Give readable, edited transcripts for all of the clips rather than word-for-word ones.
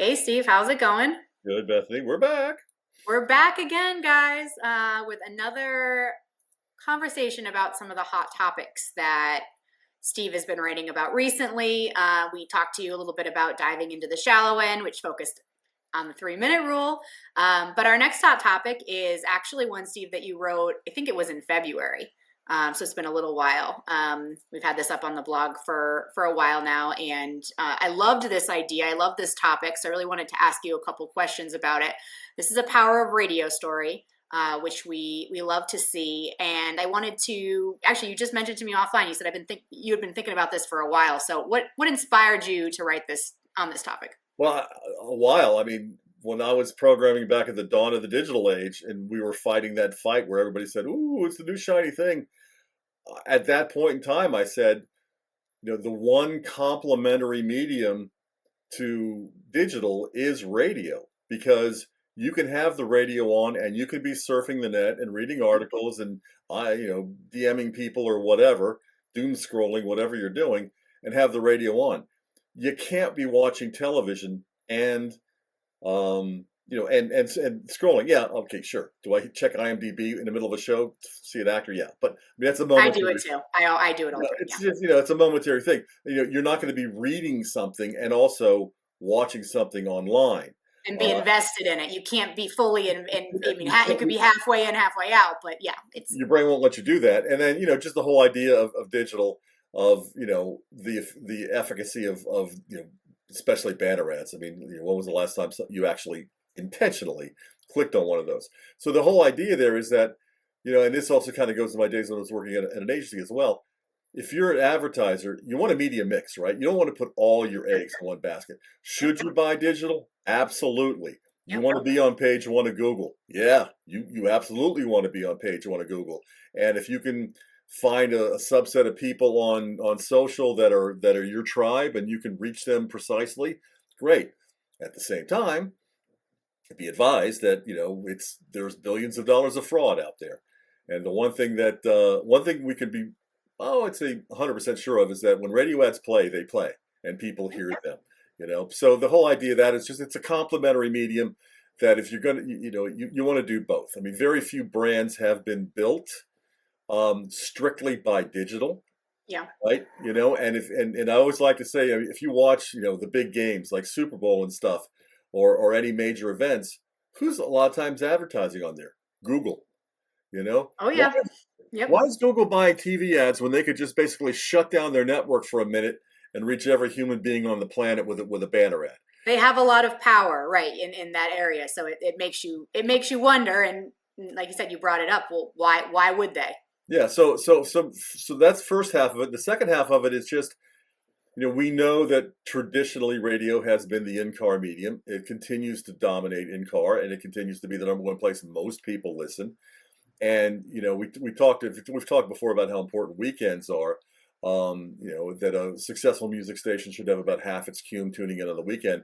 Hey Steve, how's it going? Good, Bethany. We're back. We're back again, guys, with another conversation about some of the hot topics that Steve has been writing about recently. We talked to you a little bit about diving into the shallow end, which focused on the 3 minute rule. But our next hot topic is actually one, Steve, that you wrote, I think it was in February. So it's been a little while. We've had this up on the blog for a while now, and I loved this idea. I love this topic, so I really wanted to ask you a couple questions about it. This is a power of radio story, which we love to see. And I wanted to actually, you just mentioned to me offline. You said you had been thinking about this for a while. So what inspired you to write this on this topic? Well, a while. I mean, when I was programming back at the dawn of the digital age, and we were fighting that fight where everybody said, "Ooh, it's the new shiny thing." At that point in time, I said, the one complementary medium to digital is radio because you can have the radio on and you can be surfing the net and reading articles and DMing people or whatever, doom scrolling, whatever you're doing, and have the radio on. You can't be watching television and and scrolling. Yeah, okay, sure. Do I check IMDb in the middle of a show to see an actor? Yeah, but I mean, that's a I do momentary. it too. I do it all the time. It's Yeah. just it's a momentary thing. You're not going to be reading something and also watching something online. And be Uh, invested in it. You can't be fully in. I mean, you you can't, could be halfway in, halfway out, but yeah, it's your brain won't let you do that. And then just the whole idea of digital, of the efficacy of especially banner ads. I mean, when was the last time you actually intentionally clicked on one of those? So the whole idea there is that and this also kind of goes to my days when I was working at an agency as well. If you're an advertiser, you want a media mix, right? You don't want to put all your eggs in one basket. Should you buy digital? Absolutely. You yep. want to be on page one of Google. Yeah, you absolutely want to be on page one of Google. And if you can find a subset of people on social that are your tribe and you can reach them precisely, great. At the same time, be advised that there's billions of dollars of fraud out there. And the one thing we can be I'd say 100% sure of is that when radio ads play, they play and people hear them. So the whole idea of that is just it's a complementary medium that if you're gonna you want to do both. I mean, very few brands have been built strictly by digital, Yeah. right? And I always like to say, I mean, if you watch the big games like Super Bowl and stuff, or any major events, who's a lot of times advertising on there? Google. Oh Why yeah. Yep. why is Google buying TV ads when they could just basically shut down their network for a minute and reach every human being on the planet with a banner ad? They have a lot of power, right, in that area. So it makes you wonder. And like you said, you brought it up. Well, why would they? Yeah, so that's first half of it. The second half of it is just, we know that traditionally radio has been the in-car medium. It continues to dominate in-car, and it continues to be the number one place most people listen. And we've talked before about how important weekends are. That a successful music station should have about half its cume tuning in on the weekend.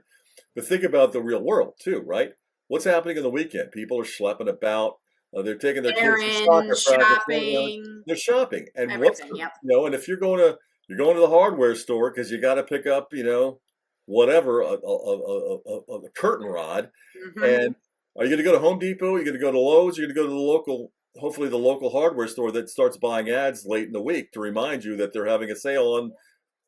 But think about the real world too, right? What's happening on the weekend? People are schlepping about. They're taking their kids to soccer Errands, practice. shopping, They're shopping, and everything. Yep. and if you're going to the hardware store because you got to pick up whatever a curtain rod, Hmm. and are you going to go to Home Depot? Are you going to go to Lowe's? Are you going to go to the local, hopefully the local hardware store that starts buying ads late in the week to remind you that they're having a sale on,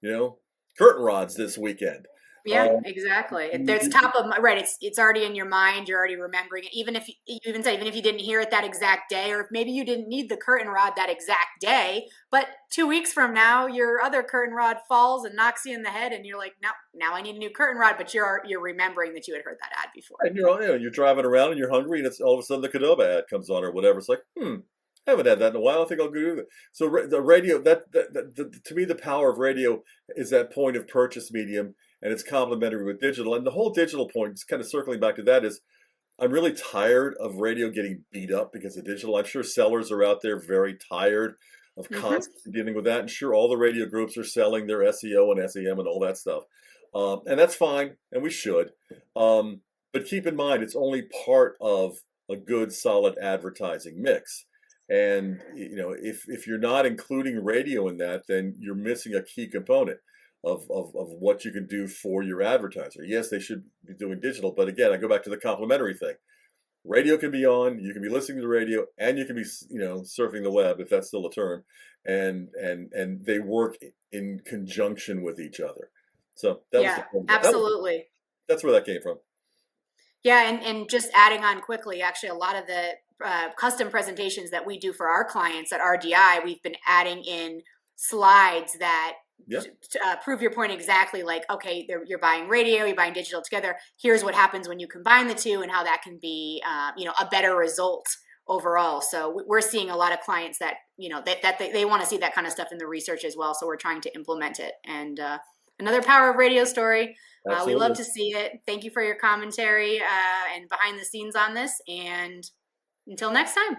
you know, curtain rods this weekend. Yeah, Um, exactly. There's you- top of right. It's already in your mind. You're already remembering it. Even if you didn't hear it that exact day, or if maybe you didn't need the curtain rod that exact day, but 2 weeks from now, your other curtain rod falls and knocks you in the head, and you're like, now I need a new curtain rod. But you're remembering that you had heard that ad before. and you're driving around and you're hungry, and it's all of a sudden the Cadoba ad comes on or whatever. It's like, I haven't had that in a while. I think I'll go do that. So the radio, to me, the power of radio is that point of purchase medium, and it's complementary with digital. And the whole digital point, just kind of circling back to that, is I'm really tired of radio getting beat up because of digital. I'm sure sellers are out there very tired of Hmm. constantly dealing with that. And sure, all the radio groups are selling their SEO and SEM and all that stuff. And that's fine, and we should. But keep in mind, it's only part of a good, solid advertising mix. And if you're not including radio in that, then you're missing a key component. of what you can do for your advertiser. Yes, they should be doing digital, but again, I go back to the complementary thing. Radio can be on, you can be listening to the radio, and you can be, surfing the web, if that's still a term, and they work in conjunction with each other. So that was Yeah, the point of that. absolutely. That's where that came from. Yeah, and just adding on quickly, actually, a lot of the custom presentations that we do for our clients at RDI, we've been adding in slides that Yeah, prove your point exactly. Like, okay, you're buying radio, you're buying digital together. Here's what happens when you combine the two, and how that can be, a better result overall. So we're seeing a lot of clients that that they want to see that kind of stuff in the research as well. So we're trying to implement it. And another power of radio story. We love absolutely. to see it. Thank you for your commentary and behind the scenes on this. And until next time.